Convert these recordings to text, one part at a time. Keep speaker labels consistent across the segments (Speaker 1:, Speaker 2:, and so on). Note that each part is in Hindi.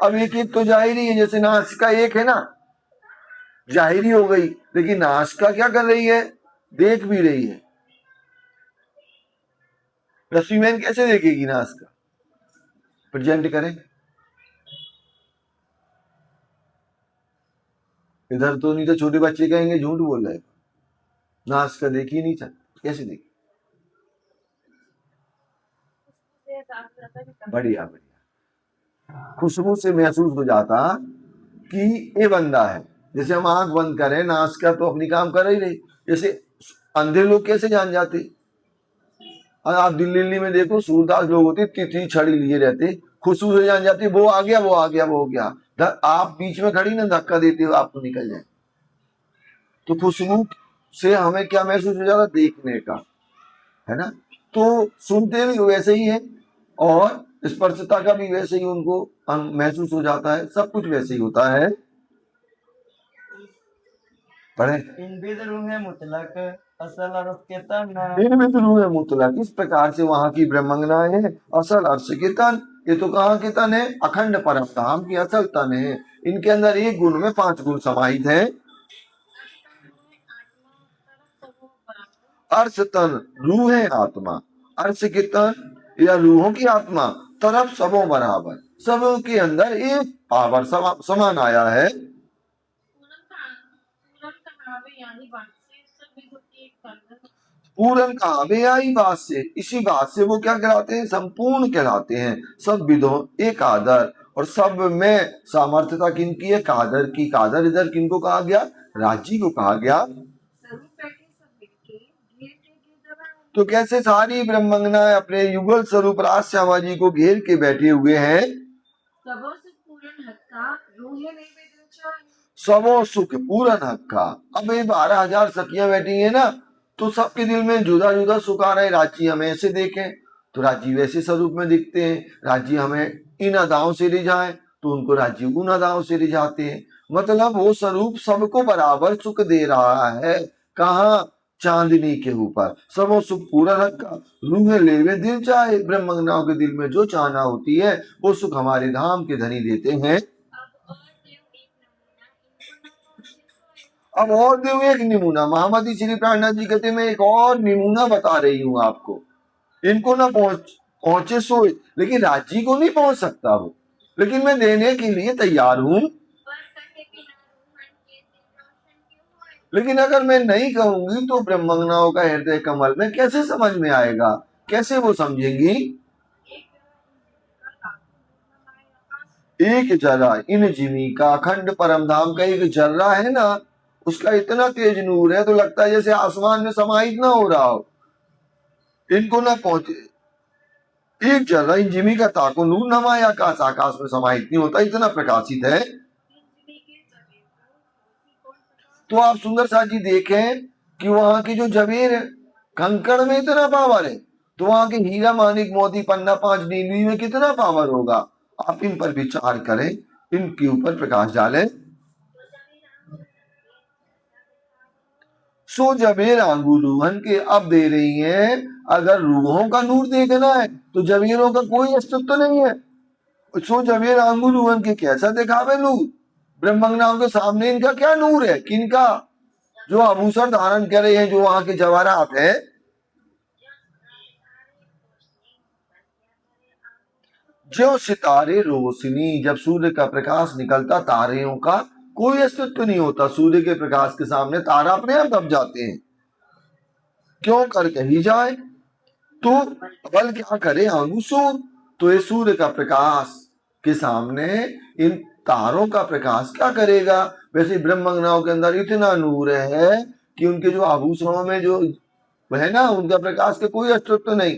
Speaker 1: अब एक एक तो जाहिरी है, जैसे नासिका एक है ना, जाहिरी हो गई, लेकिन नासिका क्या कर रही है, देख भी रही है। रश्मिमैन कैसे देखेगी नासिका, प्रेजेंट करें। इधर तो नहीं तो छोटे बच्चे कहेंगे झूठ बोल रहे, नासिका देखी नहीं सकती, कैसे देखी। बढ़िया बढ़िया, खुशबू से महसूस हो जाता कि ये बंदा है। जैसे हम आंख बंद करें, नासिका तो अपनी काम कर ही नहीं, जैसे अंधे लोग कैसे जान जाते। आप दिल्ली में देखो, सूरदास लोग होते, तिथि छड़ी लिए रहते, खुशबू से जान जाते वो आ गया, वो आ गया, वो हो गया। आप बीच में खड़ी ना, धक्का देते हो आपको निकल जाए। तो खुशबू से हमें क्या महसूस हो जाता, देखने का, है ना। तो सुनते भी वैसे ही है, और स्पर्शता का भी वैसे ही उनको महसूस हो जाता है, सब कुछ वैसे ही होता है। पढ़े, इन विद्रुह मुतलक असल अर्थ के तन, इन विद्रुह मुतलक, इस प्रकार से वहां की ब्रह्मंगनाएं हैं असल अर्थ के तन। ये तो कहाँ के तन है, अखंड परम धाम की असल तन है। इनके अंदर एक गुण में 5 गुण समाहित है। अर्श तन, रूह है आत्मा, अर्श के तन या रूहों की आत्मा, तरफ सबों बराबर, सबों के अंदर एक पावर समान आया है। पूर्ण कहावे आई बात से, इसी बात से वो क्या कहलाते हैं, संपूर्ण कहलाते हैं। सब विधों एक आदर, और सब में सामर्थ्यता किनकी है, कादर की। कादर इधर किनको कहा गया, राजी को कहा गया। तो कैसे सारी ब्रह्मंगनाएं अपने युगल स्वरूप राज श्यामा जी को घेर के बैठे हुए हैं। सबो सुख पूरन हक्का। अब ये 12,000 सखियां बैठी है ना, तो सबके दिल में जुदा जुदा सुख आ रहा है। राजी हमें ऐसे देखें तो राजी वैसे स्वरूप में दिखते हैं, राजी हमें इन अदाओं से रिझाए तो उनको राजी उन अदाओं से रिझाते हैं। मतलब वो स्वरूप सबको बराबर सुख दे रहा है। कहाँ, चांदनी के ऊपर। सबो सुख पूरा रखा, रूहे लेवे दिल चाहे। ब्रह्मंगनाओं के दिल में जो चाहना होती है वो सुख हमारे धाम के धनी देते हैं। अब और देव एक नमूना, महामती श्री प्राणनाथ जी कहते मैं एक और नमूना बता रही हूँ आपको। इनको ना पहुंचे सो, लेकिन राजी को नहीं पहुंच सकता वो, लेकिन मैं देने के लिए तैयार हूं। लेकिन अगर मैं नहीं कहूंगी तो ब्रह्मंगनाओं का हृदय कमल में कैसे समझ में आएगा, कैसे वो समझेंगी। एक जरा इन जिमी का, अखंड परम धाम का एक जर्रा है ना, उसका इतना तेज नूर है तो लगता है जैसे आसमान में समाहित ना हो रहा हो। इनको ना पहुंचे, एक जर्रा इन जिमी का ताको नूर नमाया, आकाश में समाहित नहीं होता, इतना प्रकाशित है। तो आप सुंदर साथ जी देखें कि वहां की जो जमीन है, कंकड़ में इतना पावर है, तो वहां के हीरा मानिक मोती पन्ना 5 नीलवी में कितना पावर होगा। आप इन पर विचार करें, इनके ऊपर प्रकाश डालें। सो जबेर आंगू रूहन के अब दे रही हैं। अगर रूहों का नूर देखना है तो जबीरों का कोई अस्तित्व तो नहीं है। सो जबेर आंगू रूहन के कैसा दिखावे नूर, ब्रह्मंगनाओं के सामने इनका क्या नूर है, किनका, जो आभूषण धारण कर रहे हैं, जो वहां के जवाहरात है। जो सितारे रोशनी, जब सूर्य का प्रकाश निकलता, तारों का कोई अस्तित्व नहीं होता। सूर्य के प्रकाश के सामने तारा अपने आप दब जाते हैं। क्यों कर कही जाए तो बल क्या करे आंगू सूर, तो ये सूर्य का प्रकाश के सामने इन तारों का प्रकाश क्या करेगा। वैसे ब्रह्मंगनाओं के अंदर इतना नूर है कि उनके जो आभूषणों में जो है ना, उनका प्रकाश का कोई अस्तित्व नहीं।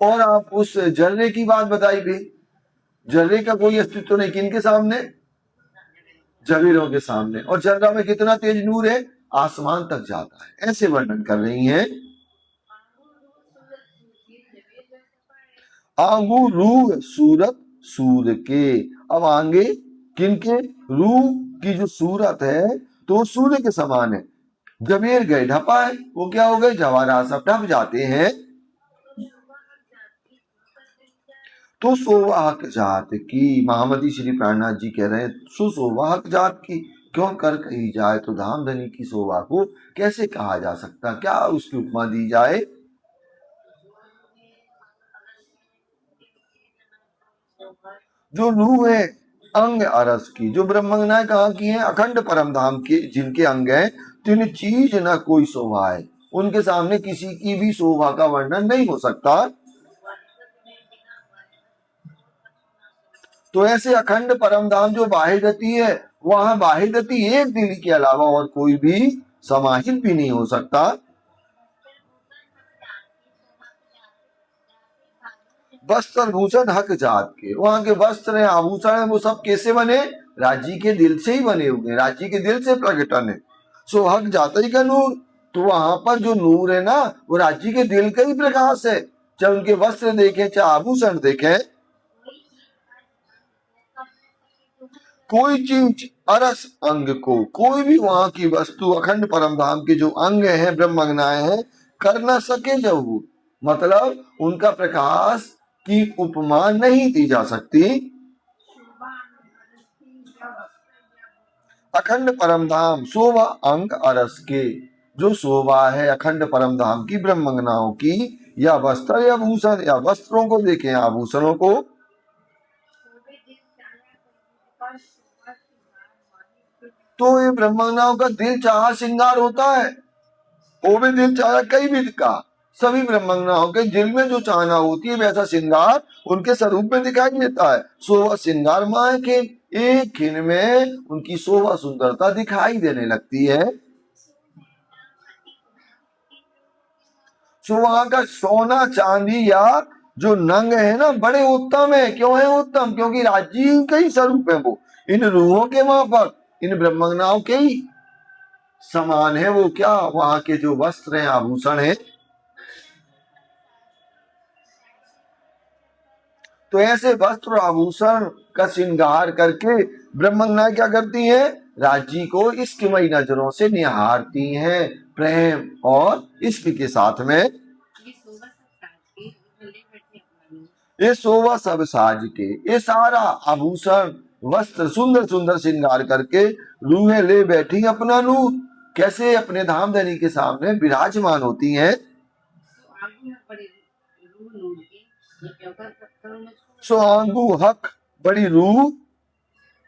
Speaker 1: और आप उस जर्रे की बात बताई भी, जर्रे का कोई अस्तित्व नहीं, किनके सामने, जबीरों के सामने। और जर्रा में कितना तेज नूर है, आसमान तक जाता है। ऐसे वर्णन कर रही हैं। आंगू रूह सूरत सूर्य के, अब आगे किनके, रूह की जो सूरत है तो सूर्य के समान है। जबीर गए ढपाए, वो क्या हो गए, जवाहरात सब ढप जाते हैं। तो सोवाहक जात की, महामती श्री प्राणनाथ जी कह रहे हैं, सुसोवाहक जात की क्यों कर कही जाए, तो धामधनी की शोभा को कैसे कहा जा सकता, क्या उसकी उपमा दी जाए। जो रूह है अंग अरस की, जो ब्रह्मंगनाएं कहाँ की हैं, अखंड परम धाम के जिनके अंग हैं, तीन चीज न कोई शोभा है, उनके सामने किसी की भी शोभा का वर्णन नहीं हो सकता। तो ऐसे अखंड परम धाम जो बाह्य गति है, वहां बाह्य गति एक दिल के अलावा और कोई भी समाहित भी नहीं हो सकता। वस्त्र भूषण हक जात के, वहां के वस्त्र है, आभूषण है, वो सब कैसे बने, राजी के दिल से ही बने हुए, राजी के दिल से प्रकटन है। सो हक जाता ही का नूर, तो वहां पर जो नूर है ना, वो राजी के दिल का ही प्रकाश है। चाहे उनके वस्त्र देखें, चाहे आभूषण देखें, कोई चीज अरस अंग को, कोई भी वहां की वस्तु अखंड परम धाम के जो अंग है, ब्रह्मंगनाएं हैं, कर न सके जब, मतलब उनका प्रकाश की उपमा नहीं दी जा सकती। अखंड परम धाम शोभा अंग अरस के, जो शोभा है अखंड परम धाम की ब्रह्मंगनाओं की, या वस्त्र या भूषण, या वस्त्रों को देखें, आभूषणों को, तो ये ब्रह्मंगनाओं का दिल चाहा श्रृंगार होता है। वो भी दिल चाहा कई विध का, सभी ब्रह्मंगनाओं के दिल में जो चाहना होती है, वैसा श्रृंगार उनके स्वरूप में दिखाई देता है। शोभा श्रृंगार माए के, एक खिन में उनकी शोभा सुंदरता दिखाई देने लगती है। सो वहां का सोना चांदी या जो नंग है ना, बड़े उत्तम है। क्यों है उत्तम, क्योंकि राजी का ही स्वरूप है वो, इन रूहों के माफक, इन ब्रह्मंगनाओं के ही समान है वो। क्या वहां के जो वस्त्र हैं, आभूषण है, तो ऐसे वस्त्र आभूषण का श्रृंगार करके ब्रह्मंगनाएं क्या करती हैं, राजी को इश्कमयी नजरों से निहारती हैं, प्रेम और इश्क के साथ में। ये शोभा सब साज के, ये सारा आभूषण वस्त्र सुंदर सुंदर श्रृंगार करके रूहें ले बैठी अपना नूर, कैसे अपने धामधनी के सामने विराजमान होती हैं। सो आंगू हक बड़ी रूह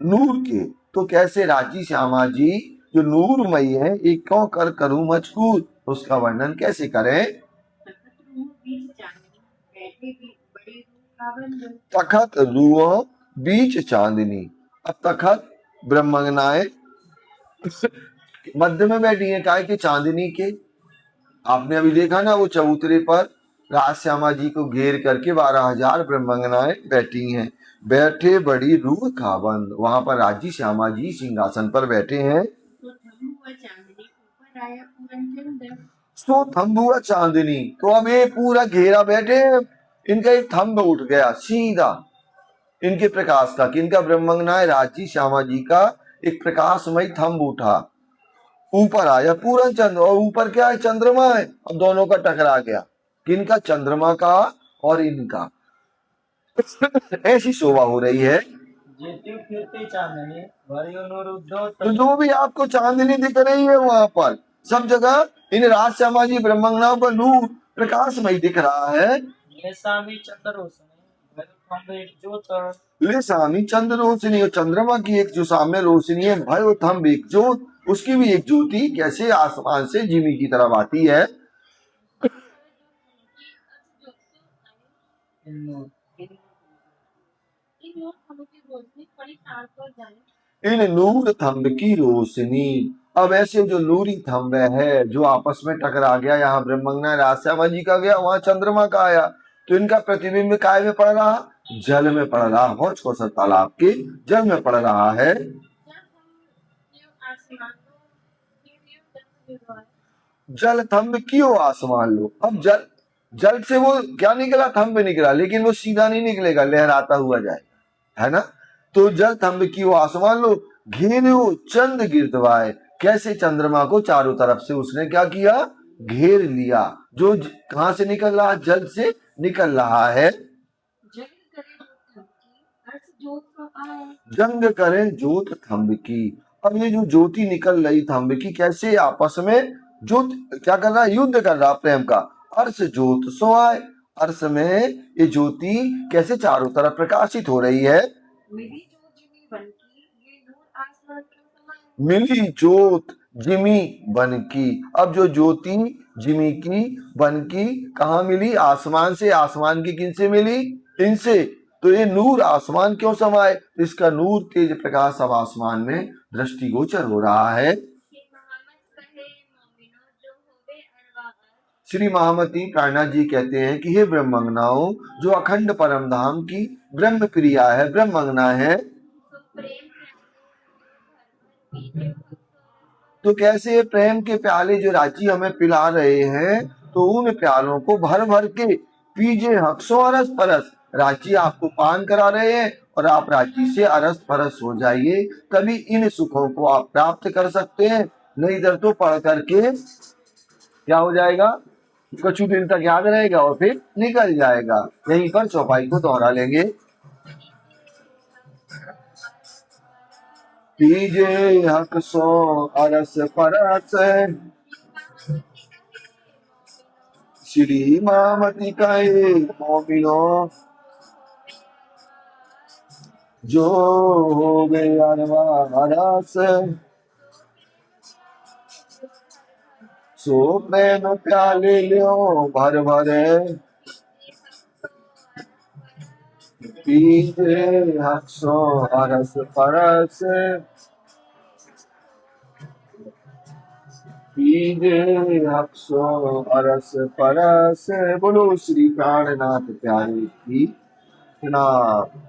Speaker 1: नूर के, तो कैसे राजी श्यामा जी जो नूरमयी है, एक क्यों कर करूं मजकूर, उसका वर्णन कैसे करें। तखत रूह बीच चांदनी, अब तखत ब्रह्मंगनाएं मध्य में बैठी है, काय के चांदनी के। आपने अभी देखा ना, वो चबूतरे पर राज श्यामा जी को घेर करके 12,000 ब्रह्मंगनाएं बैठी हैं। बैठे बड़ी रूह खाबंद, वहां पर राजी श्यामा जी सिंहासन पर बैठे हैं। सो थम्बुआ चांदनी, तो अब ये पूरा घेरा बैठे, इनका एक थम्ब उठ गया सीधा इनके प्रकाश का, कि इनका ब्रह्मंगनाएं राजी श्यामा जी का एक प्रकाशमय थम्ब उठा, ऊपर आया पूरा चंद्र, और ऊपर क्या है, चंद्रमा है। अब दोनों का टकरा गया, किनका, चंद्रमा का और इनका। ऐसी शोभा हो रही है। तो जो भी आपको चांदनी दिख रही है, वहां पर सब जगह इन राज श्यामा जी ब्रह्मंगनाओं पर नूर प्रकाशमय दिख रहा है। ले स्वामी चंद्र रोशनी, और चंद्रमा की एक जो सामने रोशनी है, भय वो थम्ब एक ज्योत, उसकी भी एक ज्योति कैसे आसमान से जिमी की तरफ आती है। इन नूर थम्ब की रोशनी, अब ऐसे जो नूरी थम्ब है जो आपस में टकरा गया, यहाँ ब्रह्मंगना राज श्यामा जी का गया, वहां चंद्रमा का आया, तो इनका प्रतिबिंब काय में पड़ रहा, जल में पड़ रहा, हौज कौशल तालाब के जल में पड़ रहा है। जल थम्ब क्यों आसमान लो, अब जल से वो क्या निकला, थम्ब निकला, लेकिन वो सीधा नहीं निकलेगा, लहराता हुआ जाए, है ना। तो जल थम्ब की वो आसमान लो, घेरे वो चंद गिरदवाए, कैसे चंद्रमा को चारों तरफ से उसने क्या किया, घेर लिया। जो कहां से निकल रहा, जल से निकल रहा है। जंग करें जोत थंब की। अब ये जो ज्योति निकल रही थंब की, कैसे आपस में ज्योत क्या कर रहा है, युद्ध कर रहा प्रेम का। अर्श जोत सो आए, अर्श में ये ज्योति कैसे चारों तरफ प्रकाशित हो रही है। मिली जोत जिमी बन की। अब जो ज्योति जिमी की बन की कहाँ मिली, आसमान से। आसमान की किन से मिली, इनसे। तो ये नूर आसमान क्यों समाये, इसका नूर तेज प्रकाश अब आसमान में दृष्टिगोचर हो रहा है। श्री महामती प्राणनाथ जी कहते हैं कि हे ब्रह्मंगनाओं, जो अखंड परम धाम की ब्रह्म प्रिया है, ब्रह्मंगना है, तो कैसे प्रेम के प्याले जो राजी हमें पिला रहे हैं, तो उन प्यालों को भर भर के पीजे हक्सों अरस परस। राजी आपको पान करा रहे हैं और आप राजी से अरस परस हो जाइए, तभी इन सुखों को आप प्राप्त कर सकते हैं। नहीं इधर तो पढ़ करके क्या हो जाएगा, कुछ दिन तक याद रहेगा और फिर निकल जाएगा। यहीं पर चौपाई को दोहरा लेंगे। पीजे हक्सों अरस परस, श्री महामती कहे मोमिनो, जो हो गए अरस, सो प्रेम प्याले लो भर भर, पीजे हक्सों अरस परस, पीजे हक्सों अरस परस। बोलो श्री प्राणनाथ प्यारे की नाम।